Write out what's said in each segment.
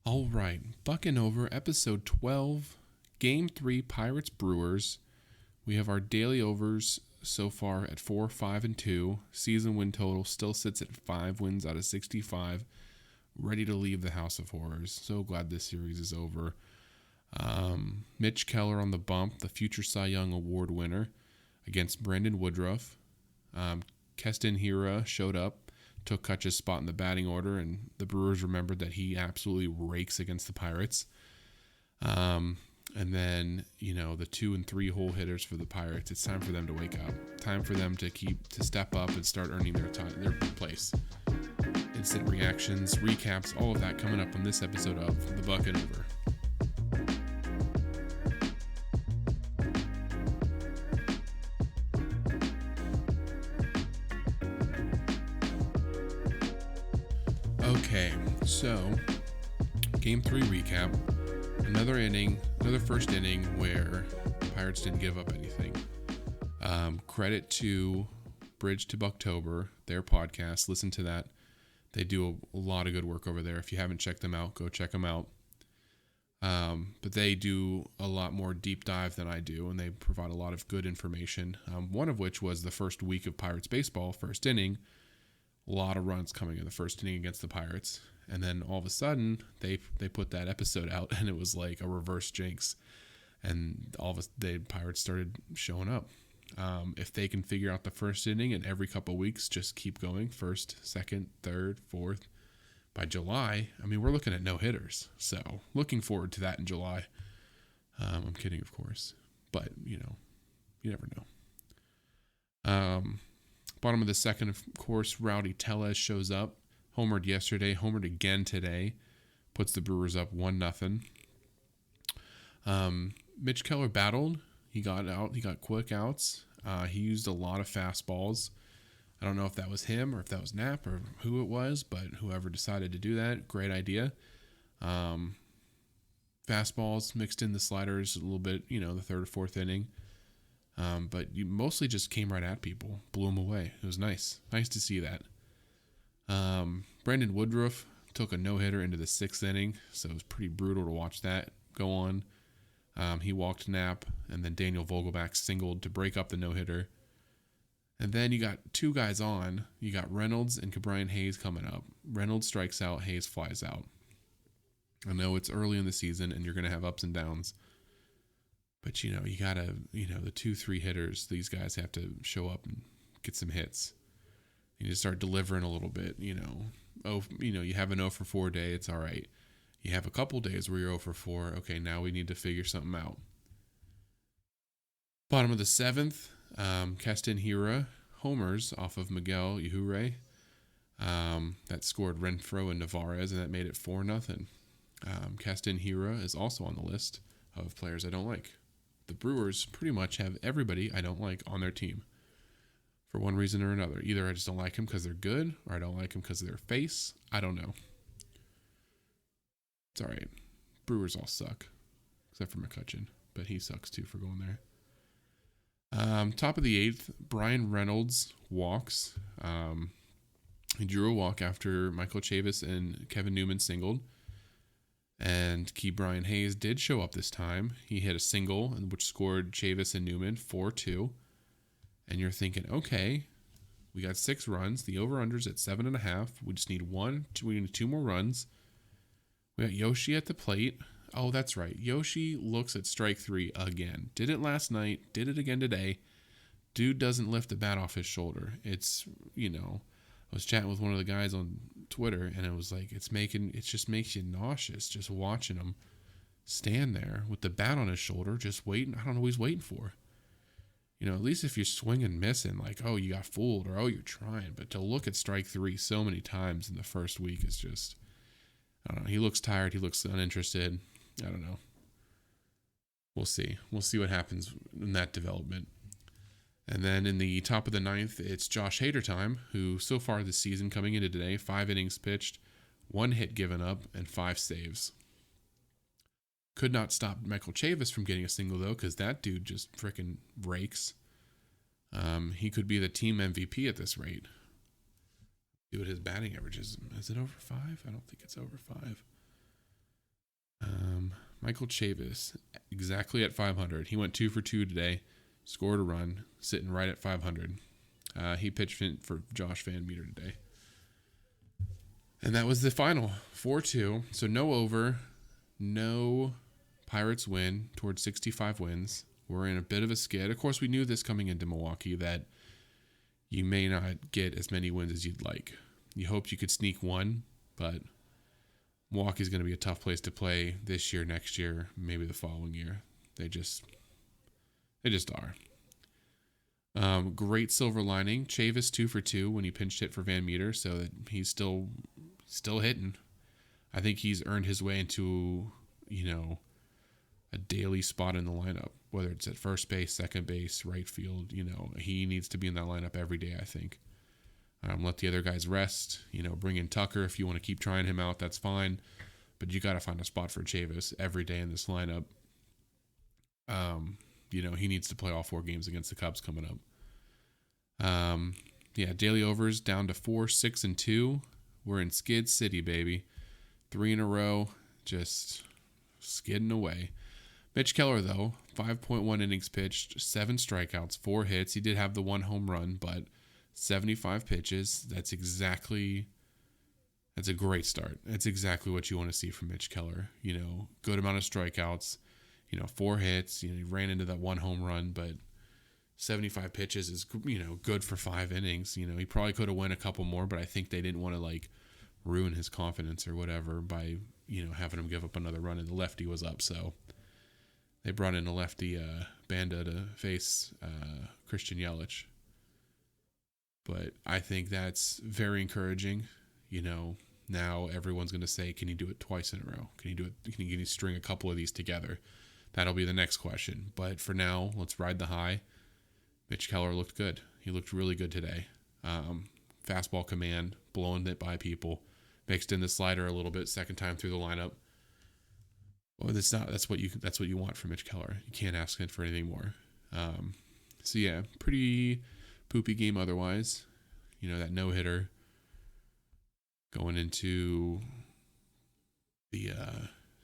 All right, bucking over episode 12, Game 3 Pirates Brewers. We have our daily overs so far at 4, 5, and 2. Season win total still sits at 5 wins out of 65. Ready to leave the House of Horrors. So glad this series is over. Mitch Keller on the bump, the future Cy Young Award winner, against Brandon Woodruff. Keston Hiura showed up, took Kutch's spot in the batting order, and the Brewers remembered that he absolutely rakes against the Pirates. And then, the 2 and 3 hole hitters for the Pirates, it's time for them to wake up. Time for them to step up and start earning their place. Instant reactions, recaps, all of that coming up on this episode of The Buck and Over. Okay, so Game 3 recap. Another first inning where the Pirates didn't give up anything. Credit to Bridge to Bucktober, their podcast. Listen to that. They do a lot of good work over there. If you haven't checked them out, go check them out. But they do a lot more deep dive than I do, and they provide a lot of good information. One of which was the first week of Pirates baseball, first inning. A lot of runs coming in the first inning against the Pirates. And then all of a sudden, they put that episode out, and it was like a reverse jinx. And the Pirates started showing up. If they can figure out the first inning and every couple of weeks just keep going, first, second, third, fourth, by July, we're looking at no hitters. So looking forward to that in July. I'm kidding, of course. But, you never know. Bottom of the second, of course, Rowdy Tellez shows up. Homered yesterday, homered again today. Puts the Brewers up 1-0. Mitch Keller battled. He got out. He got quick outs. He used a lot of fastballs. I don't know if that was him or if that was Knapp or who it was, but whoever decided to do that, great idea. Fastballs mixed in the sliders a little bit, the third or fourth inning. But you mostly just came right at people, blew them away. It was nice. Nice to see that. Brandon Woodruff took a no-hitter into the sixth inning, so it was pretty brutal to watch that go on. He walked Knapp, and then Daniel Vogelbach singled to break up the no-hitter. And then you got two guys on. You got Reynolds and Ke'Bryan Hayes coming up. Reynolds strikes out, Hayes flies out. I know it's early in the season, and you're going to have ups and downs. But, you got to, the 2-3 hitters, these guys have to show up and get some hits. You just start delivering a little bit, you have an 0 for 4 day, it's all right. You have a couple days where you're 0 for 4, okay, now we need to figure something out. Bottom of the seventh, Keston Hiura homers off of Miguel Yajure. That scored Renfroe and Navarez, and that made it 4-0. Keston Hiura is also on the list of players I don't like. The Brewers pretty much have everybody I don't like on their team for one reason or another. Either I just don't like them because they're good, or I don't like them because of their face. I don't know. It's all right. Brewers all suck, except for McCutcheon, but he sucks too for going there. Top of the eighth, Brian Reynolds walks. He drew a walk after Michael Chavis and Kevin Newman singled. And Ke'Bryan Hayes did show up this time. He hit a single, which scored Chavis and Newman 4-2. And you're thinking, okay, we got 6 runs. The over-under's at 7.5. We just need we need 2 more runs. We got Yoshi at the plate. Oh, that's right. Yoshi looks at strike 3 again. Did it last night. Did it again today. Dude doesn't lift the bat off his shoulder. It's, I was chatting with one of the guys on Twitter, and it was like, it just makes you nauseous just watching him stand there with the bat on his shoulder, just waiting. I don't know what he's waiting for. At least if you're swinging, missing, like, oh, you got fooled, or oh, you're trying. But to look at strike 3 so many times in the first week is just, I don't know. He looks tired. He looks uninterested. I don't know. We'll see. We'll see what happens in that development. And then in the top of the ninth, it's Josh Hader time, who so far this season coming into today, 5 innings pitched, 1 hit given up, and 5 saves. Could not stop Michael Chavis from getting a single, though, because that dude just freaking rakes. He could be the team MVP at this rate. See what his batting average is. Is it over 5? I don't think it's over 5. Michael Chavis, exactly at 500. He went 2 for 2 today, scored a run, sitting right at 500. He pitched for Josh Van Meter today. And that was the final, 4-2. So no over, no Pirates win towards 65 wins. We're in a bit of a skid. Of course, we knew this coming into Milwaukee that you may not get as many wins as you'd like. You hoped you could sneak one, but Milwaukee's going to be a tough place to play this year, next year, maybe the following year. They just are. Great silver lining. Chavis 2 for 2 when he pinched hit for Van Meter, so that he's still hitting. I think he's earned his way into, a daily spot in the lineup, whether it's at first base, second base, right field. He needs to be in that lineup every day, I think. Let the other guys rest. Bring in Tucker if you want to keep trying him out. That's fine. But you got to find a spot for Chavis every day in this lineup. He needs to play all 4 games against the Cubs coming up. Daily overs down to 4, 6, and 2. We're in Skid City, baby. 3 in a row, just skidding away. Mitch Keller, though, 5.1 innings pitched, 7 strikeouts, 4 hits. He did have the 1 home run, but 75 pitches. That's a great start. That's exactly what you want to see from Mitch Keller. Good amount of strikeouts, 4 hits. He ran into that 1 home run, but 75 pitches is, good for 5 innings. He probably could have won a couple more, but I think they didn't want to ruin his confidence or whatever by, having him give up another run, and the lefty was up. So they brought in a lefty Banda to face Christian Yelich. But I think that's very encouraging. Now everyone's going to say, can you do it twice in a row? Can you string a couple of these together? That'll be the next question. But for now, let's ride the high. Mitch Keller looked good. He looked really good today. Fastball command, blowing it by people. Mixed in the slider a little bit, second time through the lineup. Well, that's what you want from Mitch Keller. You can't ask him for anything more. Pretty poopy game otherwise. That no-hitter going into the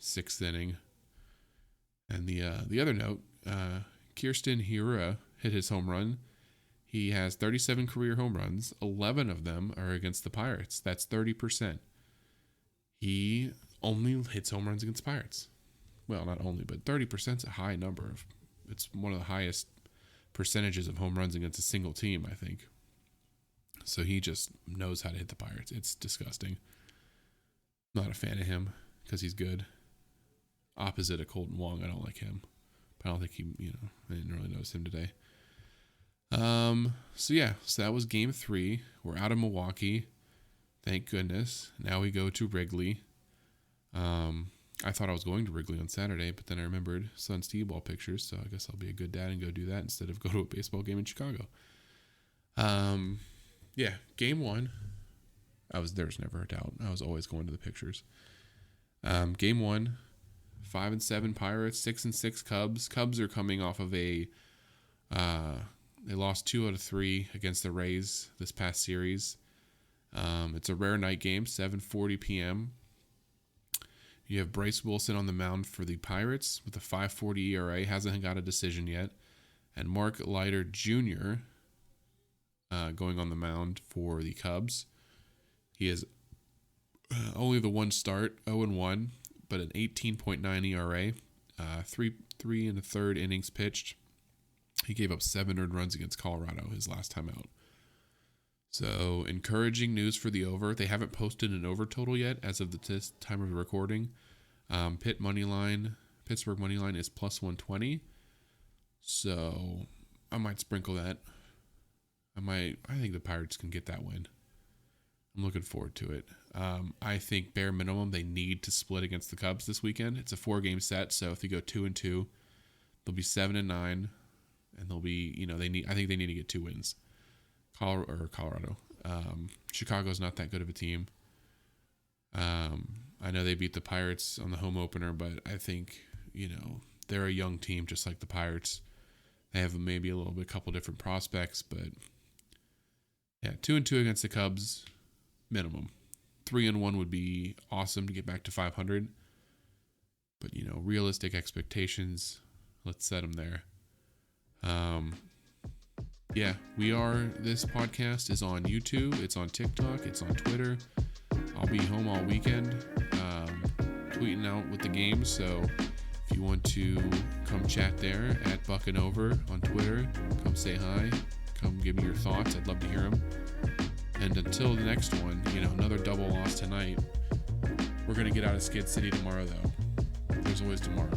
6th inning. And the other note, Keston Hiura hit his home run. He has 37 career home runs. 11 of them are against the Pirates. That's 30%. He only hits home runs against Pirates. Well, not only, but 30% is a high number. It's one of the highest percentages of home runs against a single team, I think. So he just knows how to hit the Pirates. It's disgusting. Not a fan of him because he's good. Opposite of Colton Wong, I don't like him. But I don't think I didn't really notice him today. So that was game 3. We're out of Milwaukee. Thank goodness. Now we go to Wrigley. I thought I was going to Wrigley on Saturday, but then I remembered Sun's T-ball pictures, so I guess I'll be a good dad and go do that instead of go to a baseball game in Chicago. Game 1. There was never a doubt. I was always going to the pictures. Game 1, 5-7 Pirates, 6-6 Cubs. Cubs are coming off of they lost 2 out of 3 against the Rays this past series. It's a rare night game, 7:40 p.m. You have Bryce Wilson on the mound for the Pirates with a 5.40 ERA, hasn't got a decision yet, and Mark Leiter Jr. Going on the mound for the Cubs. He has only the 1 start, 0-1, but an 18.9 ERA, 3 1/3 innings pitched. He gave up 7 earned runs against Colorado his last time out. So encouraging news for the over. They haven't posted an over total yet as of the time of the recording. Pittsburgh money line is plus 120. So I might sprinkle that. I think the Pirates can get that win. I'm looking forward to it. I think bare minimum they need to split against the Cubs this weekend. It's a 4-game set, so if they go 2-2, they'll be 7-9, and they'll be I think they need to get 2 wins. Colorado. Chicago's not that good of a team. I know they beat the Pirates on the home opener, but I think they're a young team just like the Pirates. They have maybe a couple different prospects, but 2-2 against the Cubs, minimum. 3-1 would be awesome to get back to 500. But, you know, realistic expectations, let's set them there. Yeah, this podcast is on YouTube, it's on TikTok, it's on Twitter. I'll be home all weekend, tweeting out with the games, so if you want to come chat there at Buckin' Over on Twitter, come say hi, come give me your thoughts, I'd love to hear them. And until the next one, you know, another double loss tonight. We're going to get out of Skid City tomorrow, though. There's always tomorrow.